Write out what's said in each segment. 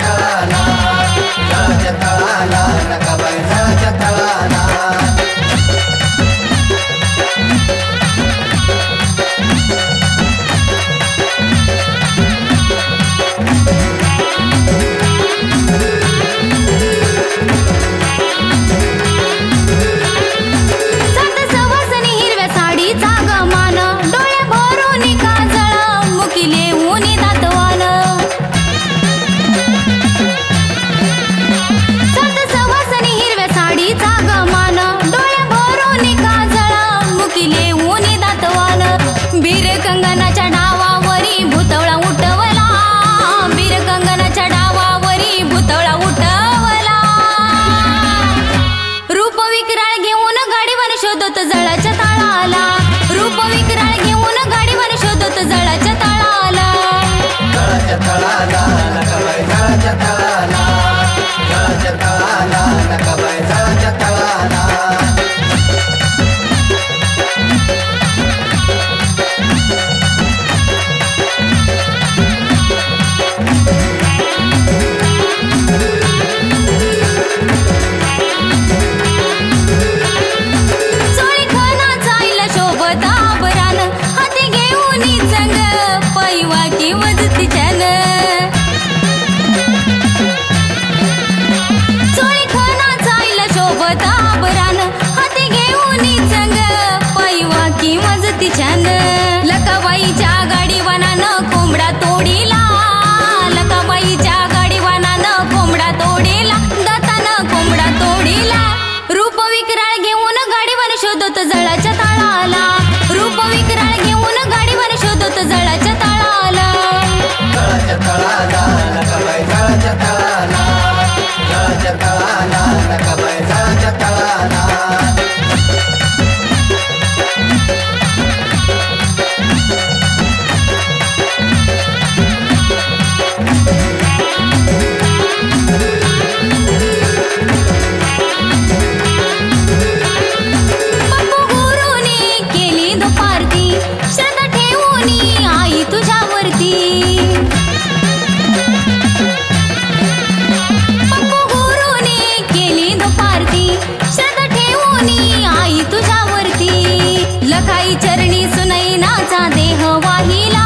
तळाला जळाच्या तळाला नकाबाई जळाच्या तळाला जळाच्या तळाला रूप विक्राळ घेऊन गाडीवर शोधत जळाच्या तळाला जळाच्या तळाला नकाबाई जळाच्या तळाला जळाच्या तळाला नकाबाई जळाच्या तळाला लकाबाईच्या गाडीवानानं कोंबडा तोडीला लकाबाईच्या गाडीवानानं कोंबडा तोडीला दातानं कोंबडा तोडीला रूप विक्राळ घेऊन गाडीवर शोधत जळाच्या तळाला रूप विक्राळ घेऊन गाडीवर शोधत जळाच्या तळाला जळाच्या तळाला नकाबाई जळाच्या तळाला जळाच्या तळाला नकाबाई जळाच्या तळाला लखाई चरणी सुनैनाचा देह वाहिला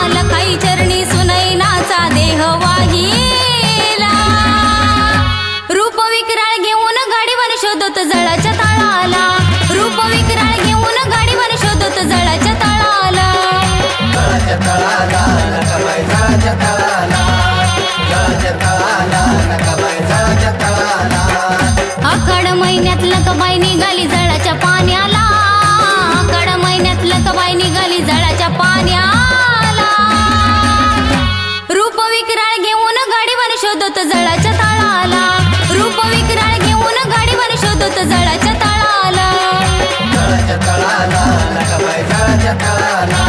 लखाई चरणी सुनैनाचा देह वाहिला रूप विक्राळ घेऊन गाडीवर शोधत जळाच्या तळाला रूप विक्राळ घेऊन गाडीवर शोधत जळाच्या तळाला जळाच्या तळाला नकाबाई जळाच्या तळाला जळाच्या तळाला नकाबाई जळाच्या तळाला आखाड महिन्यात लकाबाई निघाली जळाच्या पाण्याला लकाबाई निघाली जळाच्या पाण्याला रूप विक्राळ घेऊन गाडीवर शोधत जळाच्या तळाला रूप विक्राळ घेऊन गाडीवर शोधत जळाच्या तळाला जळाच्या तळाला नकाबाई जळाच्या तळाला